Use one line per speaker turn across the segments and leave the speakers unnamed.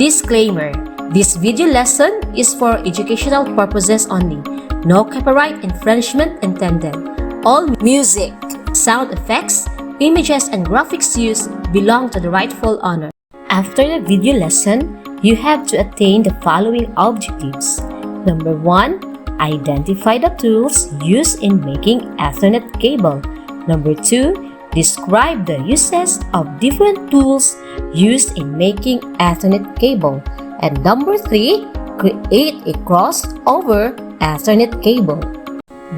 Disclaimer: this video lesson is for educational purposes only. No copyright infringement intended. All music, sound effects, images, and graphics used belong to the rightful owner. After the video lesson, you have to attain the following objectives. Number 1, identify the tools used in making Ethernet cable. Number 2, describe the uses of different tools used in making Ethernet cable. And number 3, create a crossover Ethernet cable.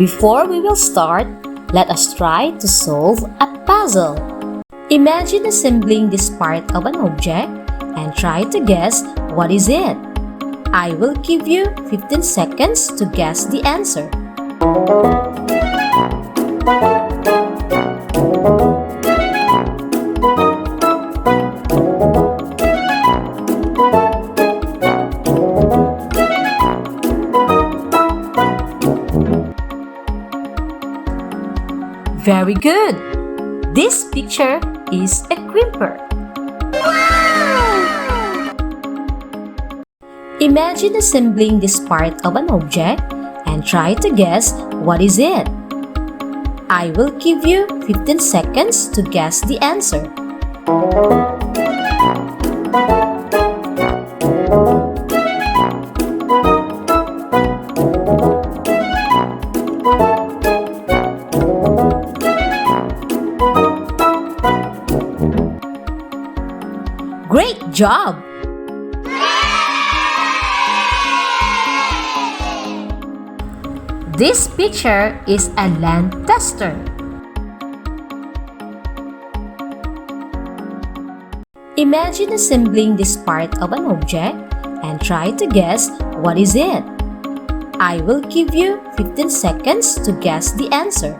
Before we will start, let us try to solve a puzzle. Imagine assembling this part of an object and try to guess what is it. I will give you 15 seconds to guess the answer. Very good! This picture is a crimper. Wow! Imagine assembling this part of an object and try to guess what is it. I will give you 15 seconds to guess the answer. Great job! This picture is a land tester. Imagine assembling this part of an object and try to guess what is it. I will give you 15 seconds to guess the answer.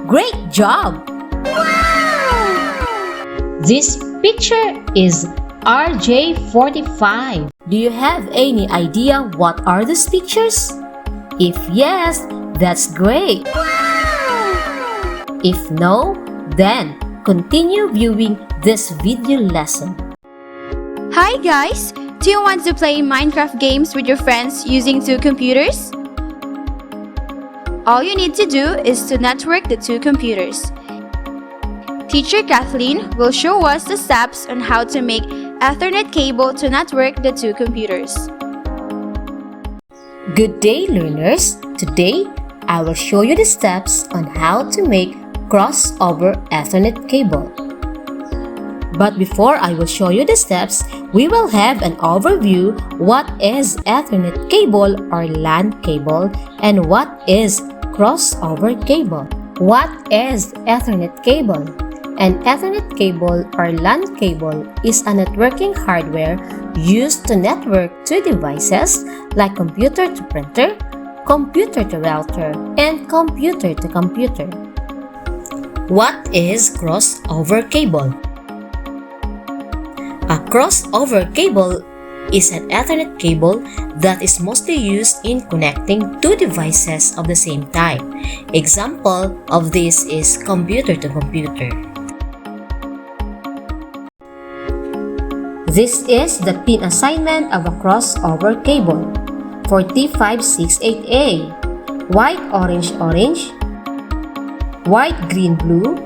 Great job! Wow! This picture is RJ45. Do you have any idea what are these pictures? If yes, that's great! Wow! If no, then continue viewing this video lesson.
Hi guys! Do you want to play Minecraft games with your friends using 2 computers? All you need to do is to network the 2 computers. Teacher Kathleen will show us the steps on how to make Ethernet cable to network the 2 computers.
Good day, learners! Today, I will show you the steps on how to make crossover Ethernet cable. But before I will show you the steps, we will have an overview what is Ethernet cable or LAN cable and what is crossover cable. What is Ethernet cable? An Ethernet cable or LAN cable is a networking hardware used to network 2 devices like computer to printer, computer to router, and computer to computer. What is crossover cable? A crossover cable is an Ethernet cable that is mostly used in connecting 2 devices of the same type. Example of this is computer to computer. This is the pin assignment of a crossover cable. 4568A. White, orange, orange. White, green, blue.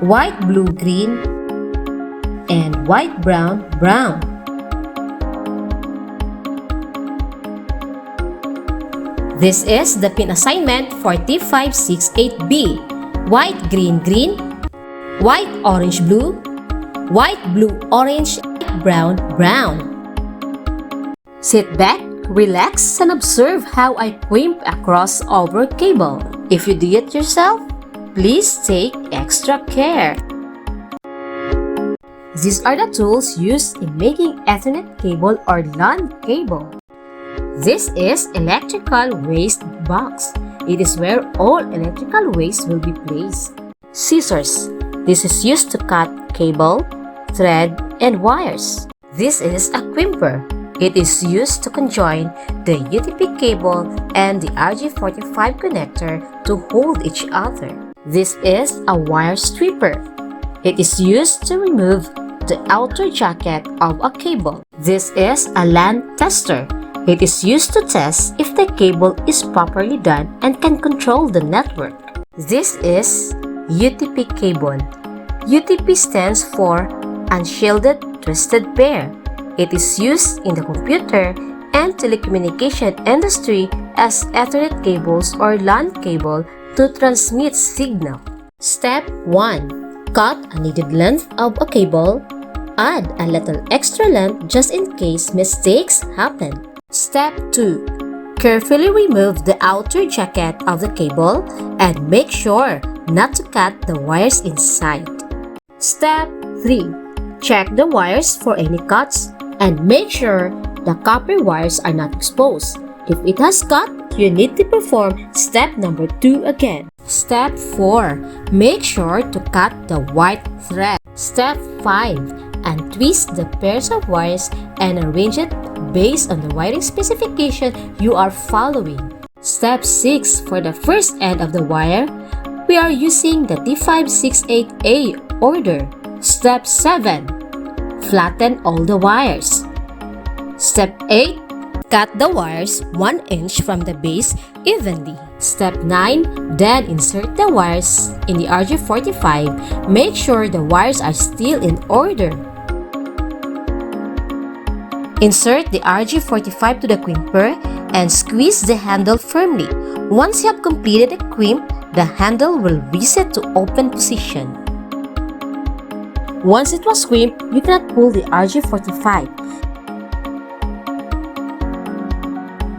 White, blue, green. And white, brown, brown. This is the pin assignment 4568B. White, green, green. White, orange, blue. White, blue, orange, brown, brown. Sit back, relax, and observe how I crimp a crossover cable. If you do it yourself, please take extra care. These are the tools used in making Ethernet cable or LAN cable. This is electrical waste box. It is where all electrical waste will be placed. Scissors. This is used to cut cable, thread, and wires. This is a crimper. It is used to conjoin the UTP cable and the RJ45 connector to hold each other. This is a wire stripper. It is used to remove the outer jacket of a cable. This is a LAN tester. It is used to test if the cable is properly done and can control the network. This is UTP cable. UTP stands for Unshielded Twisted Pair. It is used in the computer and telecommunication industry as Ethernet cables or LAN cable to transmit signal. Step 1. Cut a needed length of a cable. Add a little extra length just in case mistakes happen. Step 2. Carefully remove the outer jacket of the cable and make sure not to cut the wires inside. Step 3. Check the wires for any cuts and make sure the copper wires are not exposed. If it has cut, you need to perform step number 2 again. Step 4. Make sure to cut the white thread. Step 5. Untwist the pairs of wires and arrange it based on the wiring specification you are following. Step 6. For the first end of the wire, we are using the D568A order. Step 7. Flatten all the wires. Step 8. Cut the wires 1 inch from the base evenly. Step 9. Then insert the wires in the RJ45. Make sure the wires are still in order. Insert the RJ45 to the crimper and squeeze the handle firmly. Once you have completed the crimp, the handle will reset to open position. Once it was crimped, you cannot pull the RJ45.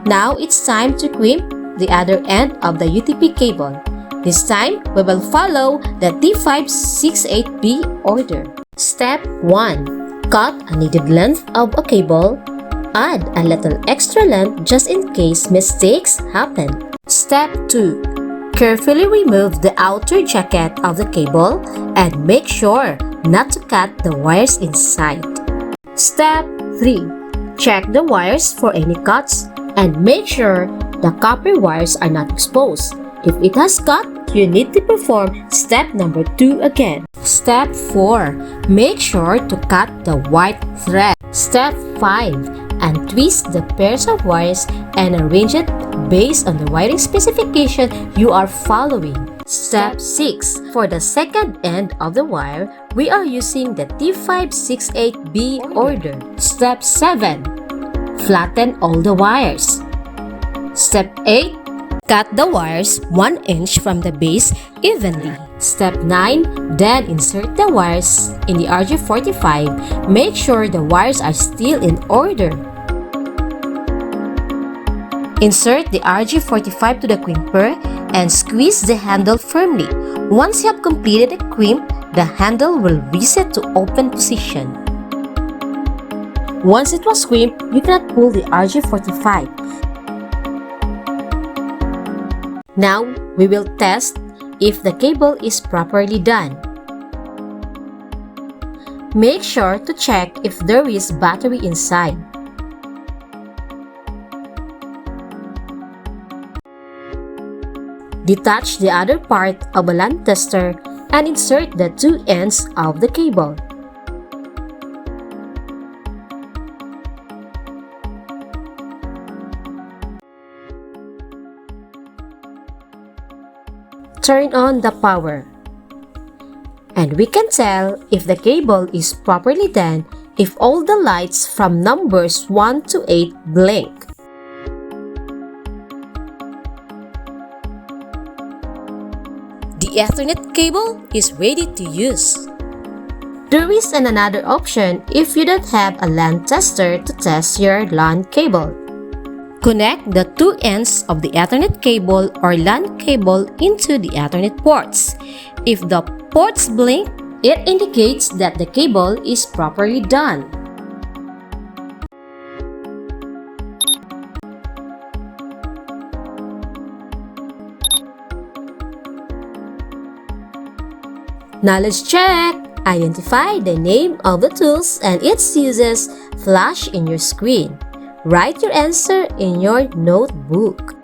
Now it's time to crimp the other end of the UTP cable. This time, we will follow the D568B order. Step 1. Cut a needed length of a cable. Add a little extra length just in case mistakes happen. Step 2. Carefully remove the outer jacket of the cable and make sure not to cut the wires inside. Step 3. Check the wires for any cuts and make sure the copper wires are not exposed. If it has cut, you need to perform step number 2 again. Step 4. Make sure to cut the white thread. Step 5. Untwist the pairs of wires and arrange it based on the wiring specification you are following. Step 6. For the second end of the wire, we are using the D568B order. Step 7. Flatten all the wires. Step 8. Cut the wires 1 inch from the base evenly. Step 9. Then insert the wires in the RJ45. Make sure the wires are still in order. Insert the RJ45 to the crimper and squeeze the handle firmly. Once you have completed the crimp, the handle will reset to open position. Once it was crimped, you cannot pull the RJ45. Now, we will test if the cable is properly done. Make sure to check if there is battery inside. Detach the other part of a LAN tester and insert the 2 ends of the cable. Turn on the power. And we can tell if the cable is properly done if all the lights from numbers 1 to 8 blink. The Ethernet cable is ready to use. There is another option if you don't have a LAN tester to test your LAN cable. Connect the 2 ends of the Ethernet cable or LAN cable into the Ethernet ports. If the ports blink, it indicates that the cable is properly done. Now let's check! Identify the name of the tools and its uses flash in your screen. Write your answer in your notebook.